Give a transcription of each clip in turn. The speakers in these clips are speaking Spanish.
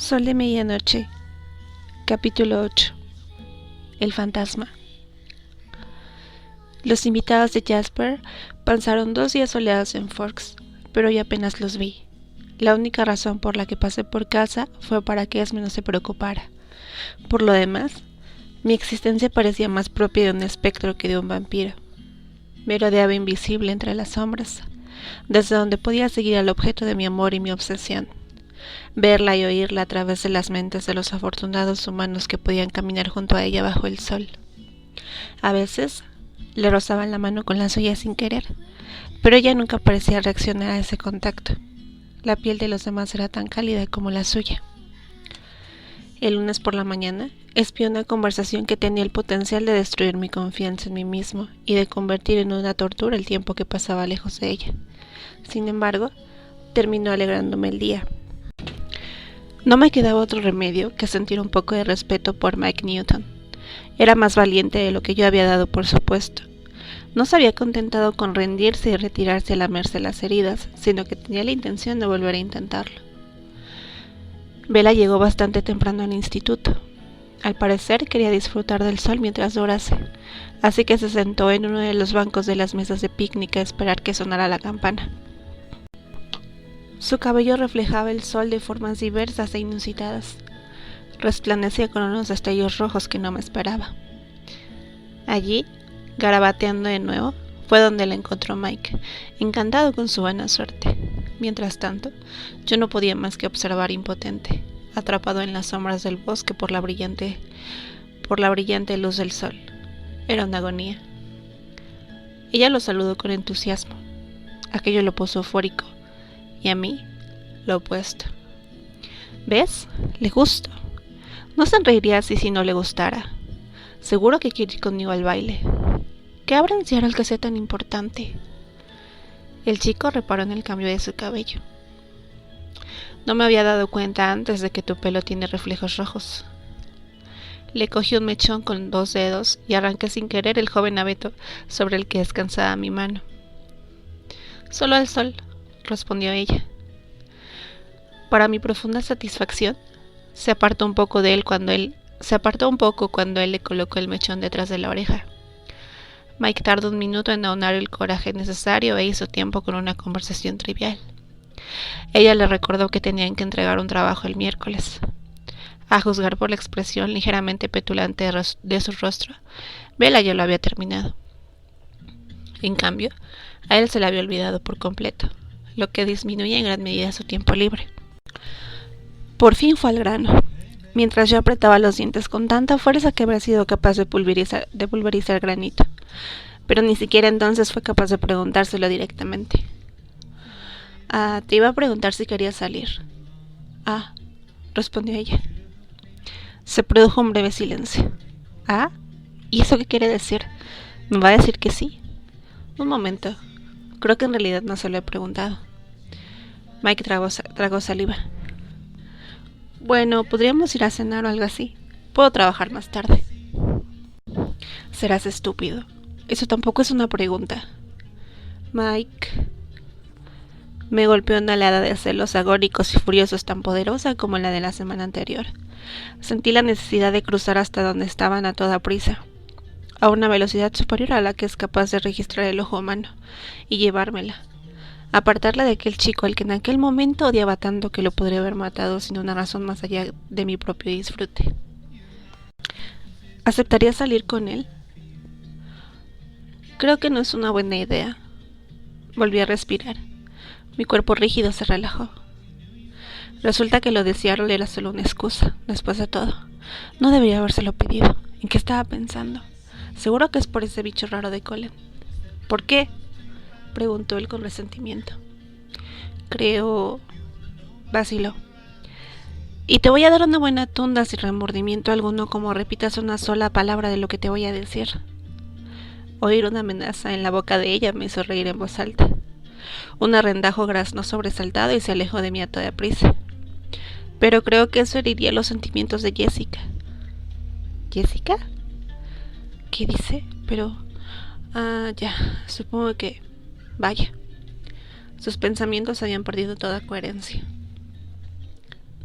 Sol de medianoche, capítulo 8. El fantasma. Los invitados de Jasper pasaron 2 días soleados en Forks, pero yo apenas los vi. La única razón por la que pasé por casa fue para que Esme no se preocupara. Por lo demás, mi existencia parecía más propia de un espectro que de un vampiro. Me rodeaba invisible entre las sombras, desde donde podía seguir al objeto de mi amor y mi obsesión, verla y oírla a través de las mentes de los afortunados humanos que podían caminar junto a ella bajo el sol. A veces le rozaban la mano con la suya sin querer, pero ella nunca parecía reaccionar a ese contacto. La piel de los demás era tan cálida como la suya. El lunes por la mañana, espié una conversación que tenía el potencial de destruir mi confianza en mí mismo y de convertir en una tortura el tiempo que pasaba lejos de ella. Sin embargo, terminó alegrándome el día. No me quedaba otro remedio que sentir un poco de respeto por Mike Newton. Era más valiente de lo que yo había dado por supuesto. No se había contentado con rendirse y retirarse a lamerse las heridas, sino que tenía la intención de volver a intentarlo. Bella llegó bastante temprano al instituto. Al parecer quería disfrutar del sol mientras durase, así que se sentó en uno de los bancos de las mesas de picnic a esperar que sonara la campana. Su cabello reflejaba el sol de formas diversas e inusitadas. Resplandecía con unos destellos rojos que no me esperaba. Allí, garabateando de nuevo, fue donde la encontró Mike, encantado con su buena suerte. Mientras tanto, yo no podía más que observar impotente, atrapado en las sombras del bosque por la brillante luz del sol. Era una agonía. Ella lo saludó con entusiasmo. Aquello lo puso eufórico. Y a mí, lo opuesto. ¿Ves? Le gusto. No sonreiría así si no le gustara. Seguro que quiere ir conmigo al baile. ¿Qué habrá en Seattle que sea tan importante? El chico reparó en el cambio de su cabello. No me había dado cuenta antes de que tu pelo tiene reflejos rojos. Le cogí un mechón con 2 dedos y arranqué sin querer el joven abeto sobre el que descansaba mi mano. Solo al sol, respondió ella. Para mi profunda satisfacción, se apartó un poco cuando él le colocó el mechón detrás de la oreja. Mike tardó un minuto en aunar el coraje necesario e hizo tiempo con una conversación trivial. Ella le recordó que tenían que entregar un trabajo el miércoles. A juzgar por la expresión ligeramente petulante de su rostro, Bella ya lo había terminado. En cambio, a él se le había olvidado por completo, lo que disminuía en gran medida su tiempo libre. Por fin fue al grano, mientras yo apretaba los dientes con tanta fuerza que habría sido capaz de pulverizar granito, pero ni siquiera entonces fue capaz de preguntárselo directamente. Te iba a preguntar si querías salir. Respondió ella. Se produjo un breve silencio. ¿Y eso qué quiere decir? ¿Me va a decir que sí? Un momento. Creo que en realidad no se lo he preguntado. Mike tragó saliva. Bueno, podríamos ir a cenar o algo así. Puedo trabajar más tarde. Serás estúpido. Eso tampoco es una pregunta. Mike. Me golpeó una oleada de celos agónicos y furiosos tan poderosa como la de la semana anterior. Sentí la necesidad de cruzar hasta donde estaban a toda prisa, a una velocidad superior a la que es capaz de registrar el ojo humano, y llevármela, apartarla de aquel chico al que en aquel momento odiaba tanto que lo podría haber matado sin una razón más allá de mi propio disfrute. ¿Aceptaría salir con él? Creo que no es una buena idea. Volví a respirar. Mi cuerpo rígido se relajó. Resulta que lo de Seattle era solo una excusa, después de todo. No debería habérselo pedido. ¿En qué estaba pensando? Seguro que es por ese bicho raro de Colin. ¿Por qué? Preguntó él con resentimiento. Vaciló. Y te voy a dar una buena tunda sin remordimiento alguno como repitas una sola palabra de lo que te voy a decir. Oír una amenaza en la boca de ella me hizo reír en voz alta. Un arrendajo graznó sobresaltado y se alejó de mí a toda prisa. Pero creo que eso heriría los sentimientos de Jessica. ¿Jessica? ¿Qué dice? Pero... ya, supongo que... Vaya. Sus pensamientos habían perdido toda coherencia.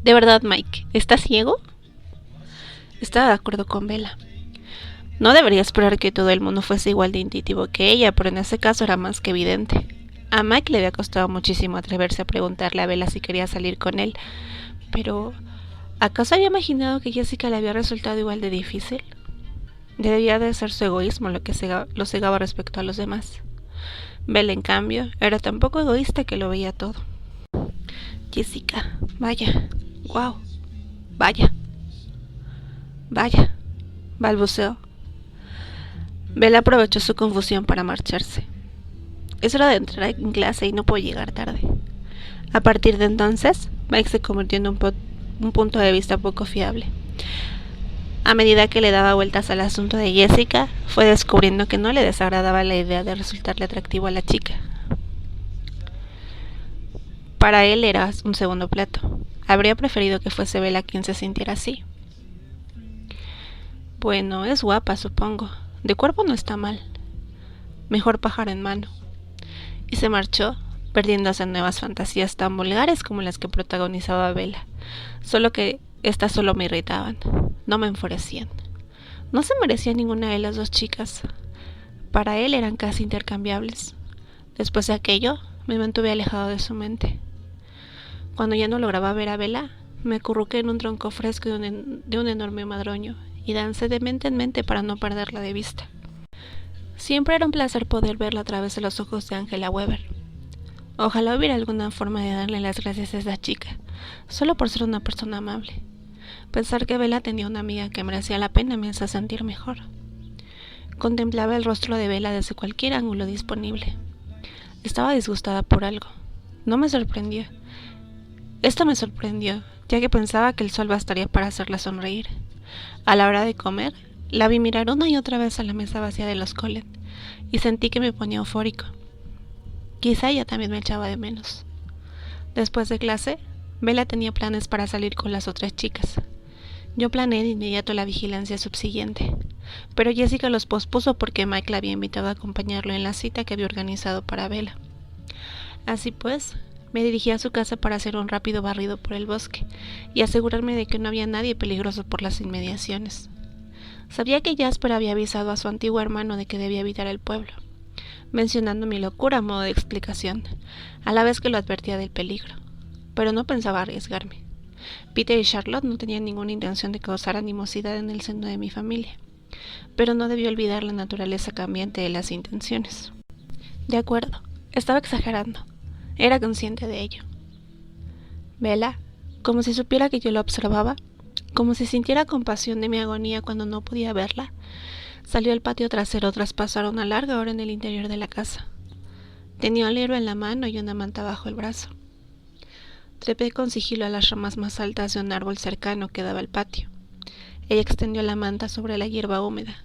De verdad, Mike, ¿estás ciego? Estaba de acuerdo con Bella. No debería esperar que todo el mundo fuese igual de intuitivo que ella, pero en ese caso era más que evidente. A Mike le había costado muchísimo atreverse a preguntarle a Bella si quería salir con él, pero ¿acaso había imaginado que Jessica le había resultado igual de difícil? Debía de ser su egoísmo lo que lo cegaba respecto a los demás. Bella, en cambio, era tan poco egoísta que lo veía todo. Jessica, vaya, wow, vaya, balbuceó. Bella aprovechó su confusión para marcharse. Es hora de entrar en clase y no puedo llegar tarde. A partir de entonces, Mike se convirtió en un punto de vista poco fiable. A medida que le daba vueltas al asunto de Jessica, fue descubriendo que no le desagradaba la idea de resultarle atractivo a la chica. Para él era un segundo plato. Habría preferido que fuese Bella quien se sintiera así. Bueno, es guapa, supongo. De cuerpo no está mal. Mejor pájaro en mano. Y se marchó, perdiéndose en nuevas fantasías tan vulgares como las que protagonizaba Bella. Solo que estas solo me irritaban, no me enfurecían. No se merecía ninguna de las dos chicas. Para él eran casi intercambiables. Después de aquello, me mantuve alejado de su mente. Cuando ya no lograba ver a Bella, me acurruqué en un tronco fresco de un enorme madroño y dancé de mente en mente para no perderla de vista. Siempre era un placer poder verla a través de los ojos de Angela Weber. Ojalá hubiera alguna forma de darle las gracias a esa chica, solo por ser una persona amable. Pensar que Bella tenía una amiga que merecía la pena me hacía sentir mejor. Contemplaba el rostro de Bella desde cualquier ángulo disponible. Estaba disgustada por algo. No me sorprendió. Esto me sorprendió, ya que pensaba que el sol bastaría para hacerla sonreír. A la hora de comer, la vi mirar una y otra vez a la mesa vacía de los Cullen, y sentí que me ponía eufórico. Quizá ella también me echaba de menos. Después de clase, Bella tenía planes para salir con las otras chicas. Yo planeé de inmediato la vigilancia subsiguiente, pero Jessica los pospuso porque Mike la había invitado a acompañarlo en la cita que había organizado para Bella. Así pues, me dirigí a su casa para hacer un rápido barrido por el bosque y asegurarme de que no había nadie peligroso por las inmediaciones. Sabía que Jasper había avisado a su antiguo hermano de que debía evitar el pueblo, mencionando mi locura a modo de explicación, a la vez que lo advertía del peligro, pero no pensaba arriesgarme. Peter y Charlotte no tenían ninguna intención de causar animosidad en el seno de mi familia, pero no debió olvidar la naturaleza cambiante de las intenciones. De acuerdo, estaba exagerando. Era consciente de ello. Bella, como si supiera que yo la observaba, como si sintiera compasión de mi agonía cuando no podía verla, salió al patio trasero tras pasar una larga hora en el interior de la casa. Tenía un libro en la mano y una manta bajo el brazo. Trepé con sigilo a las ramas más altas de un árbol cercano que daba al patio. Ella extendió la manta sobre la hierba húmeda.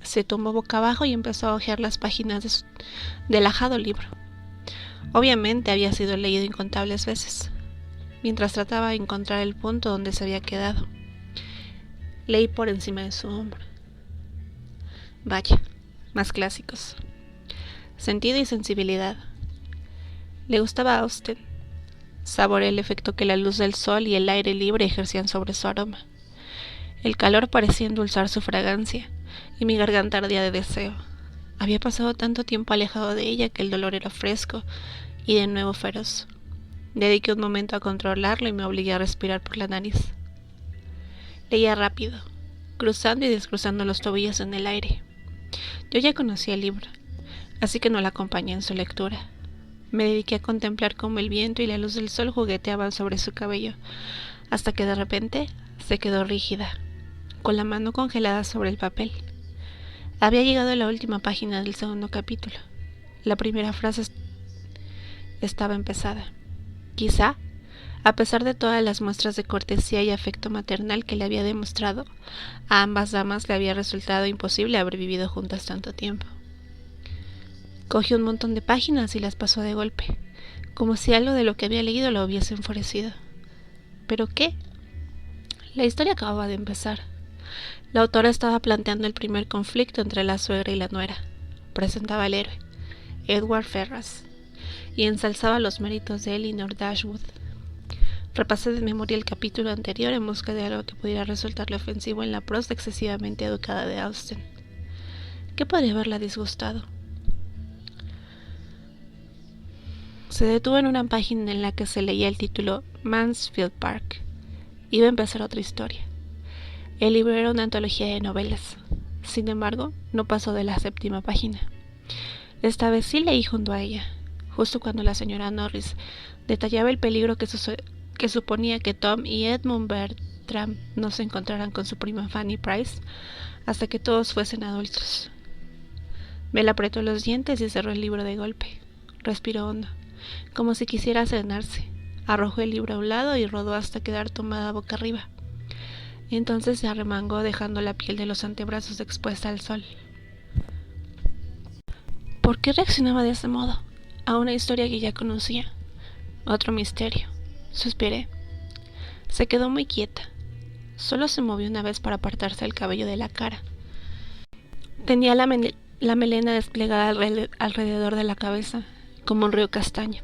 Se tumbó boca abajo y empezó a hojear las páginas del ajado libro. Obviamente había sido leído incontables veces, mientras trataba de encontrar el punto donde se había quedado. Leí por encima de su hombro. Vaya, más clásicos. Sentido y sensibilidad. Le gustaba a Austen. Saboreé el efecto que la luz del sol y el aire libre ejercían sobre su aroma. El calor parecía endulzar su fragancia, y mi garganta ardía de deseo. Había pasado tanto tiempo alejado de ella que el dolor era fresco y de nuevo feroz. Dediqué un momento a controlarlo y me obligué a respirar por la nariz. Leía rápido, cruzando y descruzando los tobillos en el aire. Yo ya conocía el libro, así que no la acompañé en su lectura. Me dediqué a contemplar cómo el viento y la luz del sol jugueteaban sobre su cabello, hasta que de repente se quedó rígida, con la mano congelada sobre el papel. Había llegado a la última página del segundo capítulo. La primera frase estaba empezada. Quizá, a pesar de todas las muestras de cortesía y afecto maternal que le había demostrado, a ambas damas le había resultado imposible haber vivido juntas tanto tiempo. Cogió un montón de páginas y las pasó de golpe, como si algo de lo que había leído lo hubiese enfurecido. ¿Pero qué? La historia acababa de empezar. La autora estaba planteando el primer conflicto entre la suegra y la nuera. Presentaba al héroe, Edward Ferrars, y ensalzaba los méritos de Elinor Dashwood. Repasé de memoria el capítulo anterior en busca de algo que pudiera resultarle ofensivo en la prosa excesivamente educada de Austen. ¿Qué podría haberla disgustado? Se detuvo en una página en la que se leía el título Mansfield Park. Iba a empezar otra historia. El libro era una antología de novelas. Sin embargo, no pasó de la 7ª página. Esta vez sí leí junto a ella, justo cuando la señora Norris detallaba el peligro que suponía que Tom y Edmund Bertram no se encontraran con su prima Fanny Price hasta que todos fuesen adultos. Bella apretó los dientes y cerró el libro de golpe. Respiró hondo, como si quisiera serenarse. Arrojó el libro a un lado y rodó hasta quedar tumbada boca arriba. Entonces se arremangó dejando la piel de los antebrazos expuesta al sol. ¿Por qué reaccionaba de ese modo a una historia que ya conocía? Otro misterio. Suspiré. Se quedó muy quieta. Solo se movió una vez para apartarse el cabello de la cara. Tenía la melena desplegada alrededor de la cabeza, como un río castaño.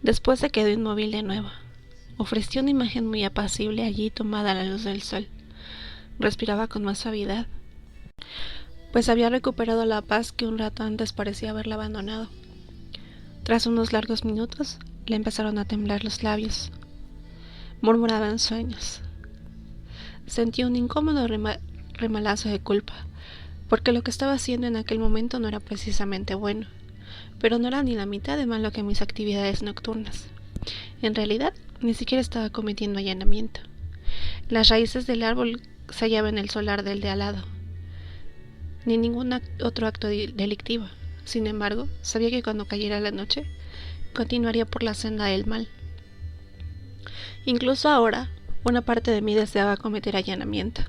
Después se quedó inmóvil de nuevo. Ofreció una imagen muy apacible allí tomada a la luz del sol. Respiraba con más suavidad, pues había recuperado la paz que un rato antes parecía haberla abandonado. Tras unos largos minutos, le empezaron a temblar los labios. Murmuraba en sueños. Sentí un incómodo remalazo de culpa, porque lo que estaba haciendo en aquel momento no era precisamente bueno, pero no era ni la mitad de malo que mis actividades nocturnas. En realidad, ni siquiera estaba cometiendo allanamiento. Las raíces del árbol se hallaban en el solar del de al lado, ni ningún otro acto delictivo. Sin embargo, sabía que cuando cayera la noche, continuaría por la senda del mal. Incluso ahora, una parte de mí deseaba cometer allanamiento.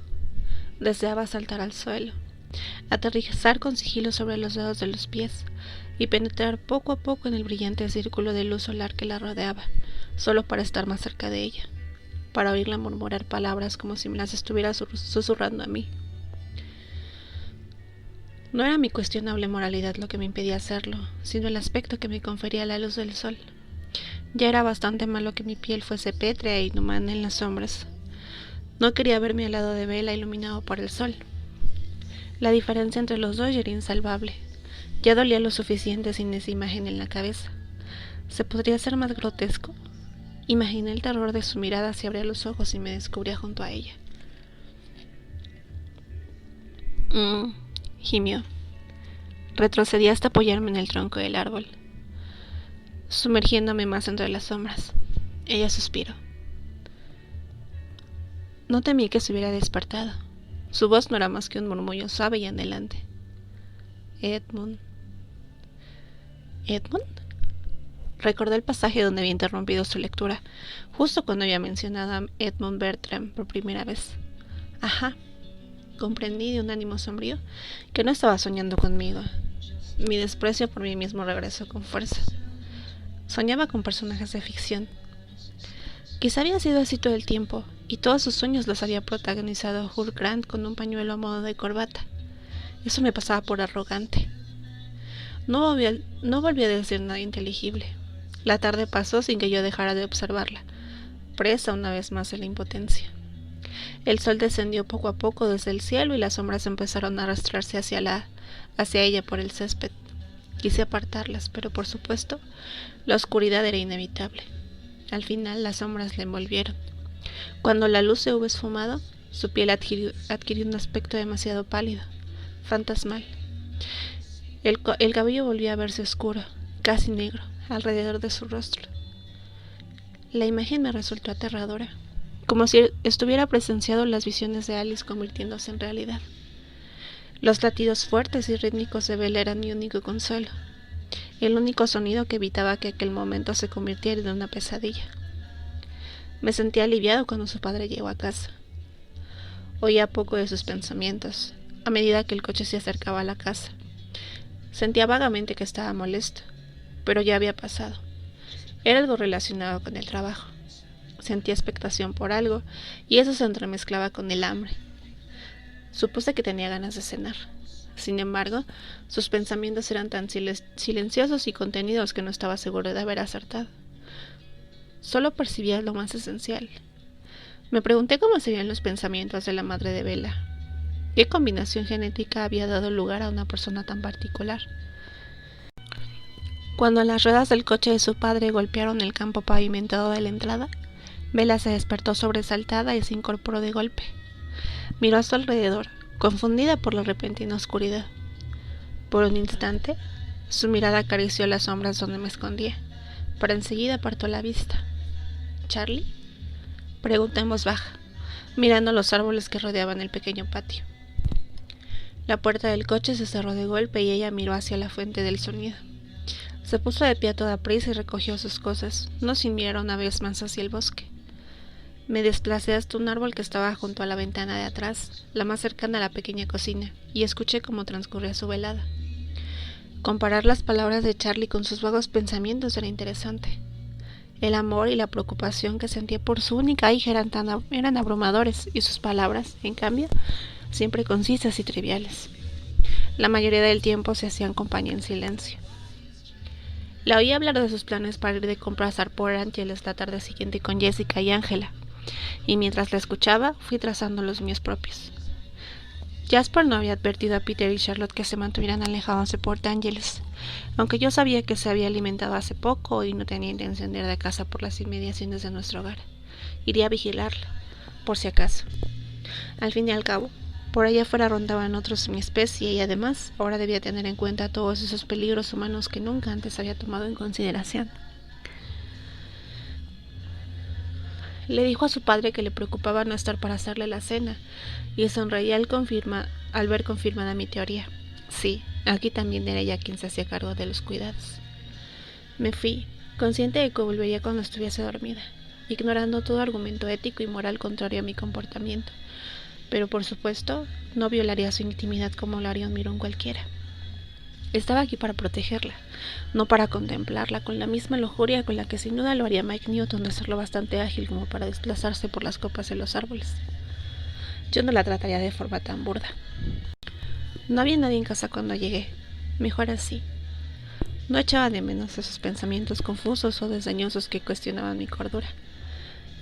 Deseaba saltar al suelo, aterrizar con sigilo sobre los dedos de los pies y penetrar poco a poco en el brillante círculo de luz solar que la rodeaba, solo para estar más cerca de ella, para oírla murmurar palabras como si me las estuviera susurrando a mí. No era mi cuestionable moralidad lo que me impedía hacerlo, sino el aspecto que me confería la luz del sol. Ya era bastante malo que mi piel fuese pétrea e inhumana en las sombras. No quería verme al lado de Bella iluminado por el sol. La diferencia entre los dos era insalvable. Ya dolía lo suficiente sin esa imagen en la cabeza. ¿Se podría ser más grotesco? Imaginé el terror de su mirada si abría los ojos y me descubría junto a ella. Gimió. Retrocedí hasta apoyarme en el tronco del árbol, sumergiéndome más entre las sombras. Ella suspiró. No temí que se hubiera despertado. Su voz no era más que un murmullo suave y anhelante. Edmund. ¿Edmund? Recordé el pasaje donde había interrumpido su lectura, justo cuando había mencionado a Edmund Bertram por primera vez. Ajá. Comprendí de un ánimo sombrío que no estaba soñando conmigo. Mi desprecio por mí mismo regresó con fuerza. Soñaba con personajes de ficción. Quizá había sido así todo el tiempo, y todos sus sueños los había protagonizado Hugh Grant con un pañuelo a modo de corbata. Eso me pasaba por arrogante. No volví a decir nada inteligible. La tarde pasó sin que yo dejara de observarla, presa una vez más de la impotencia. El sol descendió poco a poco desde el cielo y las sombras empezaron a arrastrarse hacia ella por el césped. Quise apartarlas, pero por supuesto, la oscuridad era inevitable. Al final las sombras la envolvieron. Cuando la luz se hubo esfumado, su piel adquirió un aspecto demasiado pálido, fantasmal. El cabello volvió a verse oscuro, casi negro, alrededor de su rostro. La imagen me resultó aterradora, como si estuviera presenciado las visiones de Alice convirtiéndose en realidad. Los latidos fuertes y rítmicos de Bella eran mi único consuelo, el único sonido que evitaba que aquel momento se convirtiera en una pesadilla. Me sentí aliviado cuando su padre llegó a casa. Oía poco de sus pensamientos, a medida que el coche se acercaba a la casa. Sentía vagamente que estaba molesto, pero ya había pasado. Era algo relacionado con el trabajo. Sentía expectación por algo, y eso se entremezclaba con el hambre. Supuse que tenía ganas de cenar. Sin embargo, sus pensamientos eran tan silenciosos y contenidos que no estaba seguro de haber acertado. Solo percibía lo más esencial. Me pregunté cómo serían los pensamientos de la madre de Bella. ¿Qué combinación genética había dado lugar a una persona tan particular? Cuando las ruedas del coche de su padre golpearon el campo pavimentado de la entrada, Bella se despertó sobresaltada y se incorporó de golpe. Miró a su alrededor, confundida por la repentina oscuridad. Por un instante, su mirada acarició las sombras donde me escondía, pero enseguida apartó la vista. ¿Charlie?, pregunté en voz baja, mirando los árboles que rodeaban el pequeño patio. La puerta del coche se cerró de golpe y ella miró hacia la fuente del sonido. Se puso de pie a toda prisa y recogió sus cosas, no sin mirar una vez más hacia el bosque. Me desplacé hasta un árbol que estaba junto a la ventana de atrás, la más cercana a la pequeña cocina, y escuché cómo transcurría su velada. Comparar las palabras de Charlie con sus vagos pensamientos era interesante. El amor y la preocupación que sentía por su única hija eran abrumadores, y sus palabras, en cambio, siempre concisas y triviales. La mayoría del tiempo se hacían compañía en silencio. La oí hablar de sus planes para ir de compras a Port Angeles la tarde siguiente con Jessica y Angela, y mientras la escuchaba, fui trazando los míos propios. Jasper no había advertido a Peter y Charlotte que se mantuvieran alejados de Port Angeles, aunque yo sabía que se había alimentado hace poco y no tenía intención de ir de casa por las inmediaciones de nuestro hogar. Iría a vigilarla, por si acaso. Al fin y al cabo, por allá afuera rondaban otros de mi especie y además ahora debía tener en cuenta todos esos peligros humanos que nunca antes había tomado en consideración. Le dijo a su padre que le preocupaba no estar para hacerle la cena, y sonreía al ver confirmada mi teoría. Sí, aquí también era ella quien se hacía cargo de los cuidados. Me fui, consciente de que volvería cuando estuviese dormida, ignorando todo argumento ético y moral contrario a mi comportamiento, pero por supuesto no violaría su intimidad como lo haría un mirón cualquiera. Estaba aquí para protegerla, no para contemplarla con la misma lujuria con la que sin duda lo haría Mike Newton de ser lo bastante ágil como para desplazarse por las copas de los árboles. Yo no la trataría de forma tan burda. No había nadie en casa cuando llegué. Mejor así. No echaba de menos esos pensamientos confusos o desdeñosos que cuestionaban mi cordura.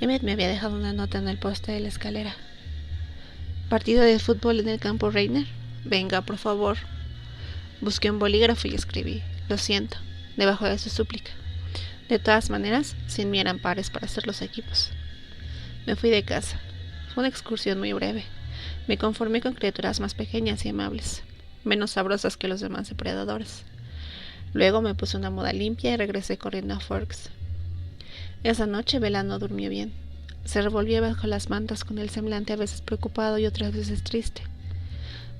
Emmett me había dejado una nota en el poste de la escalera. ¿Partido de fútbol en el campo Rainer? Venga, por favor. Busqué un bolígrafo y escribí: lo siento, debajo de su súplica. De todas maneras, sin mí eran pares para hacer los equipos. Me fui de casa. Fue una excursión muy breve. Me conformé con criaturas más pequeñas y amables, menos sabrosas que los demás depredadores. Luego me puse una muda limpia y regresé corriendo a Forks. Esa noche Bella no durmió bien. Se revolvía bajo las mantas con el semblante a veces preocupado y otras veces triste.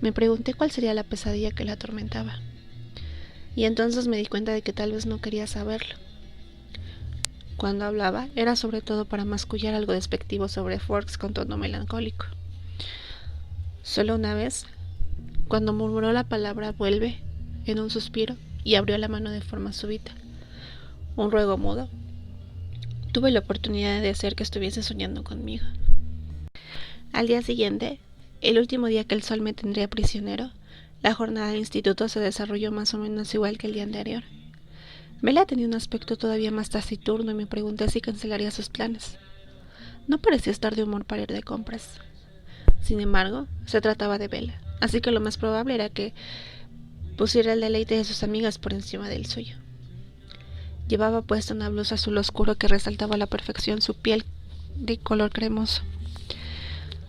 Me pregunté cuál sería la pesadilla que la atormentaba. Y entonces me di cuenta de que tal vez no quería saberlo. Cuando hablaba, era sobre todo para mascullar algo despectivo sobre Forks con tono melancólico. Solo una vez, cuando murmuró la palabra vuelve, en un suspiro, y abrió la mano de forma súbita, un ruego mudo, tuve la oportunidad de hacer que estuviese soñando conmigo. Al día siguiente, el último día que el sol me tendría prisionero, la jornada de instituto se desarrolló más o menos igual que el día anterior. Bella tenía un aspecto todavía más taciturno y me pregunté si cancelaría sus planes. No parecía estar de humor para ir de compras. Sin embargo, se trataba de Bella, así que lo más probable era que pusiera el deleite de sus amigas por encima del suyo. Llevaba puesta una blusa azul oscuro que resaltaba a la perfección su piel de color cremoso.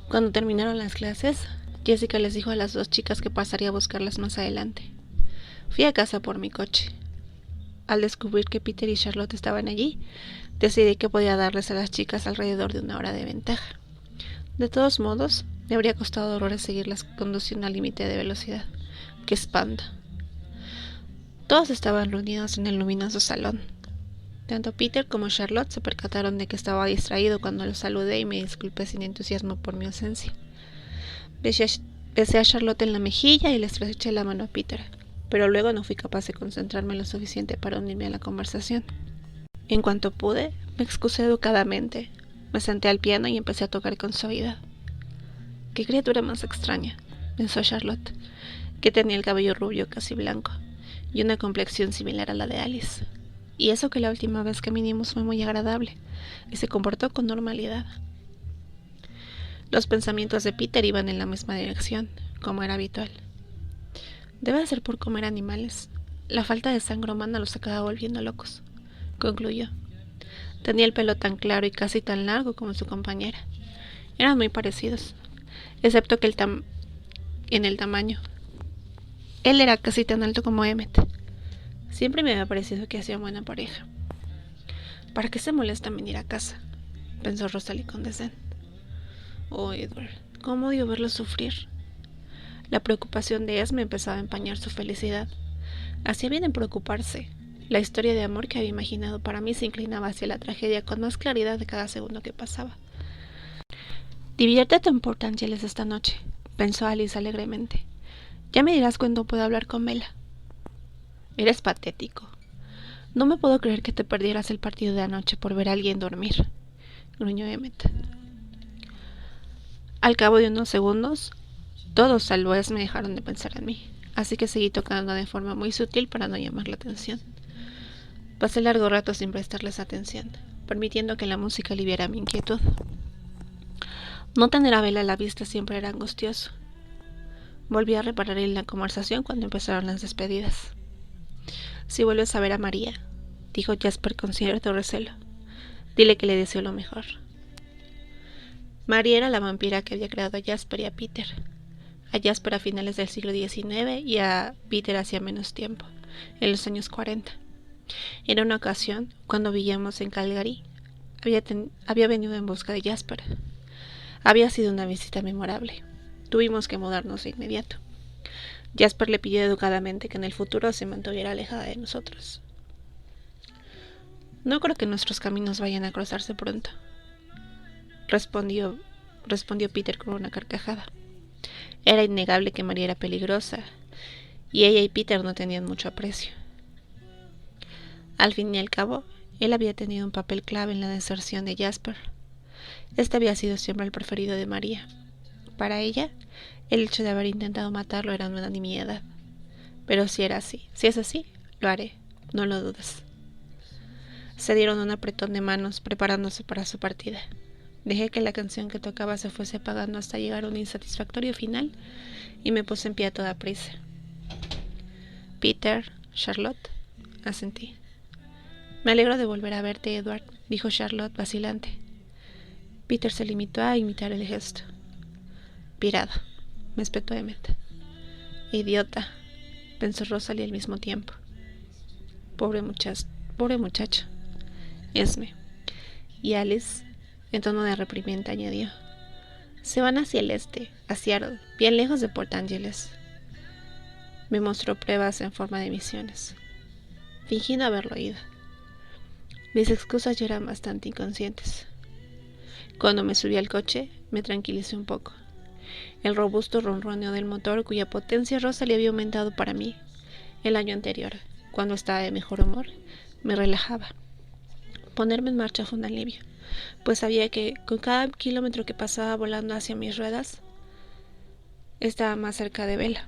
Cuando terminaron las clases, Jessica les dijo a las dos chicas que pasaría a buscarlas más adelante. Fui a casa por mi coche. Al descubrir que Peter y Charlotte estaban allí, decidí que podía darles a las chicas alrededor de 1 hora de ventaja. De todos modos, me habría costado horrores seguirlas conduciendo al límite de velocidad. ¡Qué espanto! Todos estaban reunidos en el luminoso salón. Tanto Peter como Charlotte se percataron de que estaba distraído cuando los saludé y me disculpé sin entusiasmo por mi ausencia. Besé a Charlotte en la mejilla y le estreché la mano a Peter, pero luego no fui capaz de concentrarme lo suficiente para unirme a la conversación. En cuanto pude, me excusé educadamente, me senté al piano y empecé a tocar con suavidad. «Qué criatura más extraña», pensó Charlotte, que tenía el cabello rubio casi blanco y una complexión similar a la de Alice. y eso que la última vez que vinimos fue muy agradable, y se comportó con normalidad. Los pensamientos de Peter iban en la misma dirección, como era habitual. Debe ser por comer animales. La falta de sangre humana los acaba volviendo locos, concluyó. Tenía el pelo tan claro y casi tan largo como su compañera. Eran muy parecidos, excepto que en el tamaño. Él era casi tan alto como Emmett. Siempre me había parecido que hacían buena pareja. ¿Para qué se molesta en venir a casa?, pensó Rosalie con desdén. Oh, Edward, cómo odio verlo sufrir. La preocupación de Esme empezaba a empañar su felicidad. Hacía bien en preocuparse. La historia de amor que había imaginado para mí se inclinaba hacia la tragedia con más claridad de cada segundo que pasaba. Diviértete en Port Angeles esta noche, pensó Alice alegremente. Ya me dirás cuándo puedo hablar con Bella. Eres patético. No me puedo creer que te perdieras el partido de anoche por ver a alguien dormir, gruñó Emmett. Al cabo de unos segundos, todos salvo Esme dejaron de pensar en mí, así que seguí tocando de forma muy sutil para no llamar la atención. Pasé largo rato sin prestarles atención, permitiendo que la música aliviara mi inquietud. No tener a Bella a la vista siempre era angustioso. Volví a reparar en la conversación cuando empezaron las despedidas. Si vuelves a ver a María, dijo Jasper con cierto recelo, dile que le deseo lo mejor. María era la vampira que había creado a Jasper y a Peter. A Jasper a finales del siglo XIX y a Peter hacía menos tiempo, en los años 40. En una ocasión, cuando vivíamos en Calgary, había venido en busca de Jasper. Había sido una visita memorable. Tuvimos que mudarnos de inmediato. Jasper le pidió educadamente que en el futuro se mantuviera alejada de nosotros. No creo que nuestros caminos vayan a cruzarse pronto, respondió Peter con una carcajada. Era innegable que María era peligrosa, y ella y Peter no tenían mucho aprecio. Al fin y al cabo, él había tenido un papel clave en la deserción de Jasper. Este había sido siempre el preferido de María. Para ella, el hecho de haber intentado matarlo era una nimiedad. Pero si es así, lo haré, no lo dudes. Se dieron un apretón de manos preparándose para su partida. Dejé que la canción que tocaba se fuese apagando hasta llegar a un insatisfactorio final y me puse en pie a toda prisa. Peter, Charlotte, asentí. Me alegro de volver a verte, Edward, dijo Charlotte vacilante. Peter se limitó a imitar el gesto. Pirado, me espetó Emmett. Idiota, pensó Rosalie al mismo tiempo. Pobre muchacho. Esme. Y Alice, en tono de reprimenda, añadió. Se van hacia el este, a Seattle, bien lejos de Port Angeles. Me mostró pruebas en forma de misiones. Fingí no haberlo oído. Mis excusas ya eran bastante inconscientes. Cuando me subí al coche, me tranquilicé un poco. El robusto ronroneo del motor, cuya potencia Rosalie había aumentado para mí el año anterior, cuando estaba de mejor humor, me relajaba. Ponerme en marcha fue un alivio, pues sabía que con cada kilómetro que pasaba volando hacia mis ruedas, estaba más cerca de Bella.